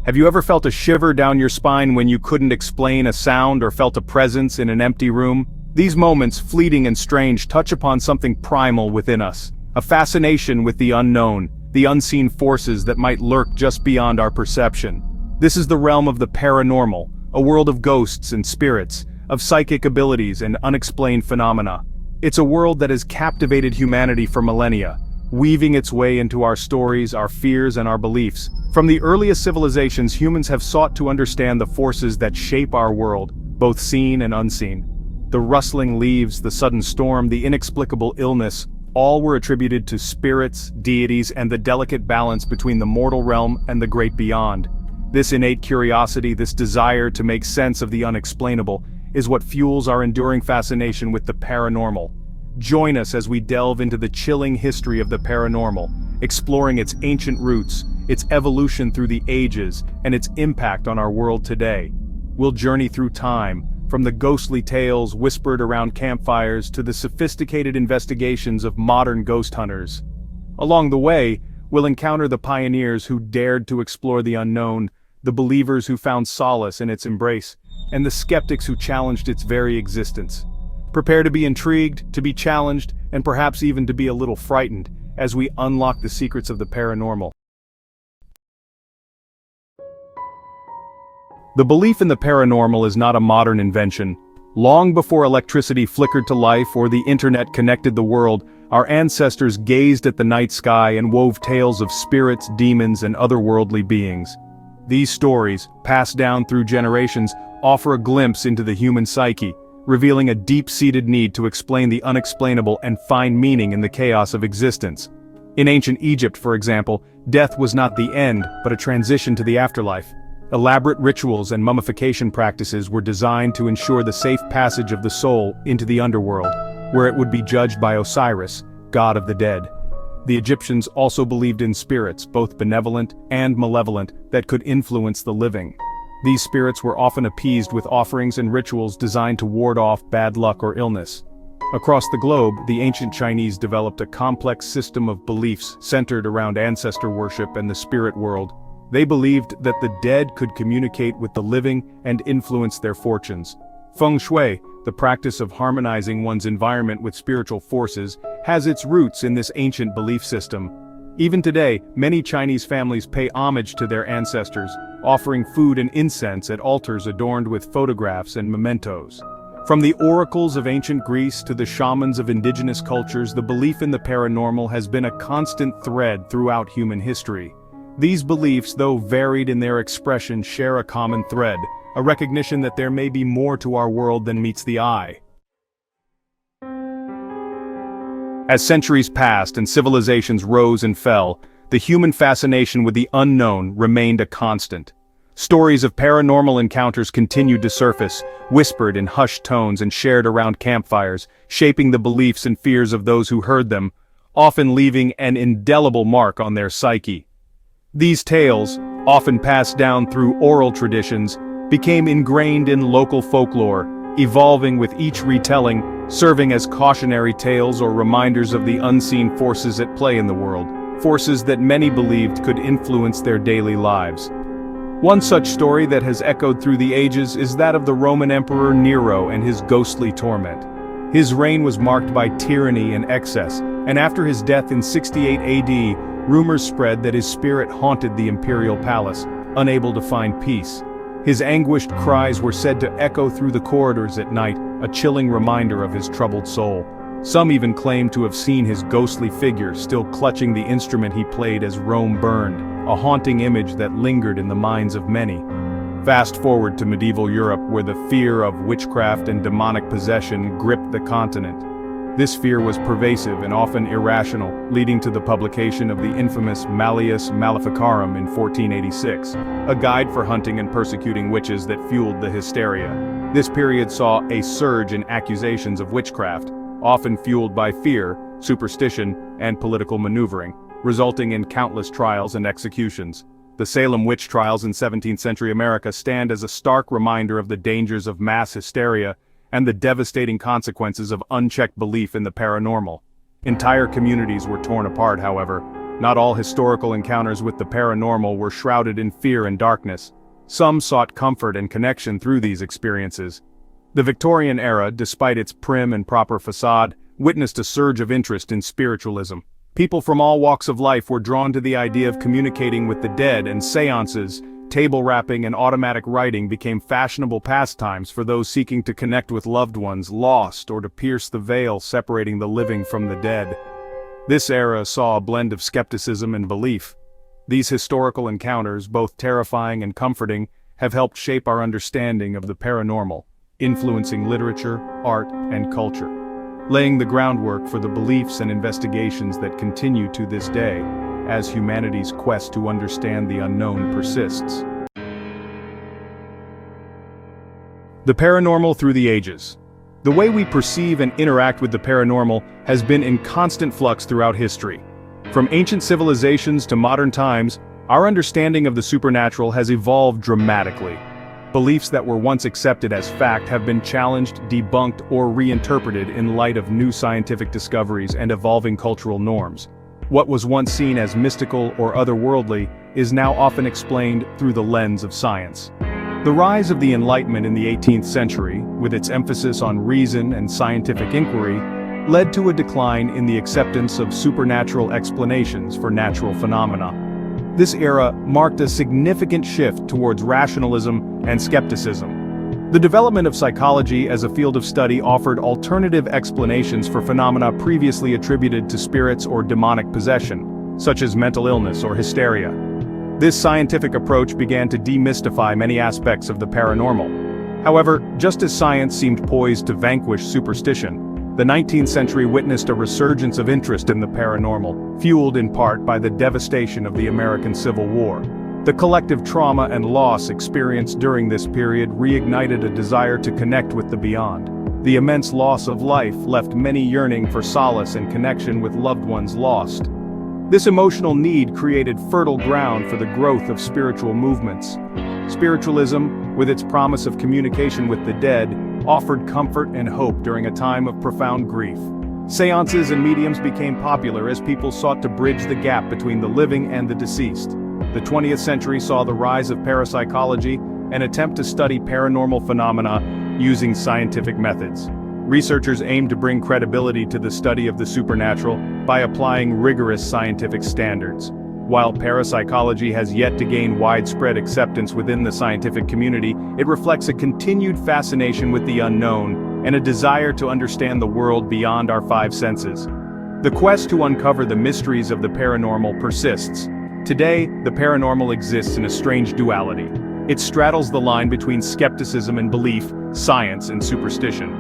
Have you ever felt a shiver down your spine when you couldn't explain a sound or felt a presence in an empty room? These moments, fleeting and strange, touch upon something primal within us. A fascination with the unknown, the unseen forces that might lurk just beyond our perception. This is the realm of the paranormal, a world of ghosts and spirits, of psychic abilities and unexplained phenomena. It's a world that has captivated humanity for millennia, weaving its way into our stories, our fears, and our beliefs. From the earliest civilizations, humans have sought to understand the forces that shape our world, both seen and unseen. The rustling leaves, the sudden storm, the inexplicable illness, all were attributed to spirits, deities, and the delicate balance between the mortal realm and the great beyond. This innate curiosity, this desire to make sense of the unexplainable, is what fuels our enduring fascination with the paranormal. Join us as we delve into the chilling history of the paranormal, exploring its ancient roots, its evolution through the ages, and its impact on our world today. We'll journey through time, from the ghostly tales whispered around campfires to the sophisticated investigations of modern ghost hunters. Along the way, we'll encounter the pioneers who dared to explore the unknown, the believers who found solace in its embrace, and the skeptics who challenged its very existence. Prepare to be intrigued, to be challenged, and perhaps even to be a little frightened, as we unlock the secrets of the paranormal. The belief in the paranormal is not a modern invention. Long before electricity flickered to life or the internet connected the world, our ancestors gazed at the night sky and wove tales of spirits, demons, and otherworldly beings. These stories, passed down through generations, offer a glimpse into the human psyche, revealing a deep-seated need to explain the unexplainable and find meaning in the chaos of existence. In ancient Egypt, for example, death was not the end, but a transition to the afterlife. Elaborate rituals and mummification practices were designed to ensure the safe passage of the soul into the underworld, where it would be judged by Osiris, god of the dead. The Egyptians also believed in spirits, both benevolent and malevolent, that could influence the living. These spirits were often appeased with offerings and rituals designed to ward off bad luck or illness. Across the globe, the ancient Chinese developed a complex system of beliefs centered around ancestor worship and the spirit world. They believed that the dead could communicate with the living and influence their fortunes. Feng Shui, the practice of harmonizing one's environment with spiritual forces, has its roots in this ancient belief system. Even today, many Chinese families pay homage to their ancestors, offering food and incense at altars adorned with photographs and mementos. From the oracles of ancient Greece to the shamans of indigenous cultures, the belief in the paranormal has been a constant thread throughout human history. These beliefs, though varied in their expression, share a common thread, a recognition that there may be more to our world than meets the eye. As centuries passed and civilizations rose and fell, the human fascination with the unknown remained a constant. Stories of paranormal encounters continued to surface, whispered in hushed tones and shared around campfires, shaping the beliefs and fears of those who heard them, often leaving an indelible mark on their psyche. These tales, often passed down through oral traditions, became ingrained in local folklore, evolving with each retelling, serving as cautionary tales or reminders of the unseen forces at play in the world, forces that many believed could influence their daily lives. One such story that has echoed through the ages is that of the Roman Emperor Nero and his ghostly torment. His reign was marked by tyranny and excess, and after his death in 68 AD, rumors spread that his spirit haunted the imperial palace, unable to find peace. His anguished cries were said to echo through the corridors at night, a chilling reminder of his troubled soul. Some even claimed to have seen his ghostly figure still clutching the instrument he played as Rome burned, a haunting image that lingered in the minds of many. Fast forward to medieval Europe, where the fear of witchcraft and demonic possession gripped the continent. This fear was pervasive and often irrational, leading to the publication of the infamous Malleus Maleficarum in 1486, a guide for hunting and persecuting witches that fueled the hysteria. This period saw a surge in accusations of witchcraft, often fueled by fear, superstition, and political maneuvering, resulting in countless trials and executions. The Salem witch trials in 17th century America stand as a stark reminder of the dangers of mass hysteria and the devastating consequences of unchecked belief in the paranormal. Entire communities were torn apart, however, Not all historical encounters with the paranormal were shrouded in fear and darkness. Some sought comfort and connection through these experiences. The Victorian era, despite its prim and proper facade, witnessed a surge of interest in spiritualism. People from all walks of life were drawn to the idea of communicating with the dead, and seances, table rapping and automatic writing became fashionable pastimes for those seeking to connect with loved ones lost or to pierce the veil separating the living from the dead. This era saw a blend of skepticism and belief. These historical encounters, both terrifying and comforting, have helped shape our understanding of the paranormal, influencing literature, art, and culture, laying the groundwork for the beliefs and investigations that continue to this day, as humanity's quest to understand the unknown persists. The paranormal through the ages. The way we perceive and interact with the paranormal has been in constant flux throughout history. From ancient civilizations to modern times, our understanding of the supernatural has evolved dramatically. Beliefs that were once accepted as fact have been challenged, debunked, or reinterpreted in light of new scientific discoveries and evolving cultural norms. What was once seen as mystical or otherworldly is now often explained through the lens of science. The rise of the Enlightenment in the 18th century, with its emphasis on reason and scientific inquiry, led to a decline in the acceptance of supernatural explanations for natural phenomena. This era marked a significant shift towards rationalism and skepticism. The development of psychology as a field of study offered alternative explanations for phenomena previously attributed to spirits or demonic possession, such as mental illness or hysteria. This scientific approach began to demystify many aspects of the paranormal. However, just as science seemed poised to vanquish superstition, the 19th century witnessed a resurgence of interest in the paranormal, fueled in part by the devastation of the American Civil War. The collective trauma and loss experienced during this period reignited a desire to connect with the beyond. The immense loss of life left many yearning for solace and connection with loved ones lost. This emotional need created fertile ground for the growth of spiritual movements. Spiritualism, with its promise of communication with the dead, offered comfort and hope during a time of profound grief. Seances and mediums became popular as people sought to bridge the gap between the living and the deceased. The 20th century saw the rise of parapsychology, an attempt to study paranormal phenomena using scientific methods. Researchers aimed to bring credibility to the study of the supernatural by applying rigorous scientific standards. While parapsychology has yet to gain widespread acceptance within the scientific community, it reflects a continued fascination with the unknown and a desire to understand the world beyond our five senses. The quest to uncover the mysteries of the paranormal persists. Today, the paranormal exists in a strange duality. It straddles the line between skepticism and belief, science and superstition.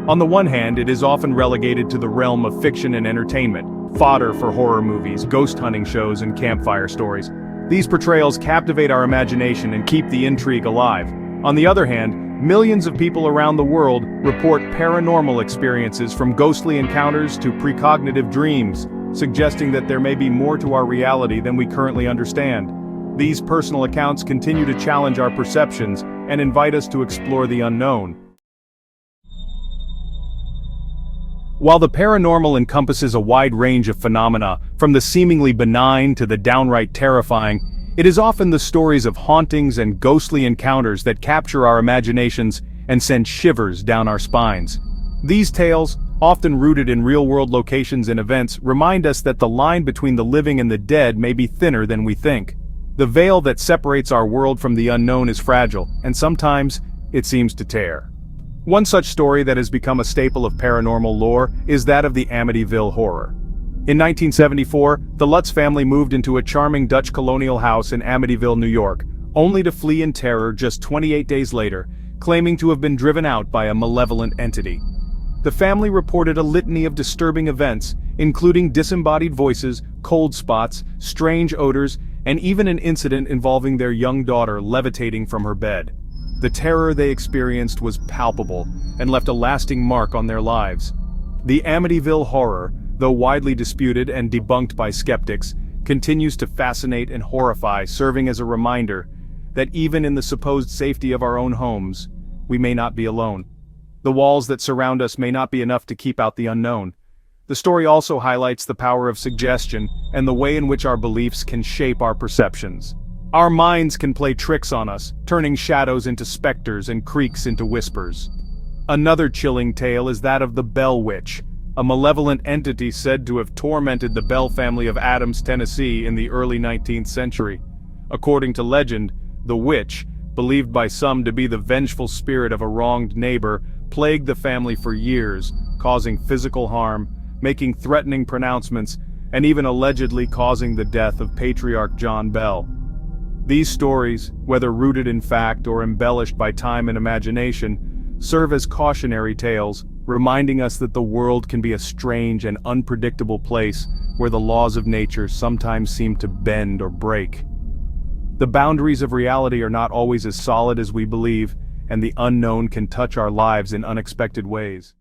On the one hand, it is often relegated to the realm of fiction and entertainment, fodder for horror movies, ghost hunting shows, and campfire stories. These portrayals captivate our imagination and keep the intrigue alive. On the other hand, millions of people around the world report paranormal experiences, from ghostly encounters to precognitive dreams, suggesting that there may be more to our reality than we currently understand. These personal accounts continue to challenge our perceptions and invite us to explore the unknown. While the paranormal encompasses a wide range of phenomena, from the seemingly benign to the downright terrifying, it is often the stories of hauntings and ghostly encounters that capture our imaginations and send shivers down our spines. These tales, often rooted in real-world locations and events, remind us that the line between the living and the dead may be thinner than we think. The veil that separates our world from the unknown is fragile, and sometimes it seems to tear. One such story that has become a staple of paranormal lore is that of the Amityville Horror. In 1974, the Lutz family moved into a charming Dutch colonial house in Amityville, New York, only to flee in terror just 28 days later, claiming to have been driven out by a malevolent entity. The family reported a litany of disturbing events, including disembodied voices, cold spots, strange odors, and even an incident involving their young daughter levitating from her bed. The terror they experienced was palpable and left a lasting mark on their lives. The Amityville Horror, though widely disputed and debunked by skeptics, continues to fascinate and horrify, serving as a reminder that even in the supposed safety of our own homes, we may not be alone. The walls that surround us may not be enough to keep out the unknown. The story also highlights the power of suggestion and the way in which our beliefs can shape our perceptions. Our minds can play tricks on us, turning shadows into specters and creaks into whispers. Another chilling tale is that of the Bell Witch, a malevolent entity said to have tormented the Bell family of Adams, Tennessee in the early 19th century. According to legend, the witch, believed by some to be the vengeful spirit of a wronged neighbor, plagued the family for years, causing physical harm, making threatening pronouncements, and even allegedly causing the death of Patriarch John Bell. These stories, whether rooted in fact or embellished by time and imagination, serve as cautionary tales, reminding us that the world can be a strange and unpredictable place where the laws of nature sometimes seem to bend or break. The boundaries of reality are not always as solid as we believe, and the unknown can touch our lives in unexpected ways.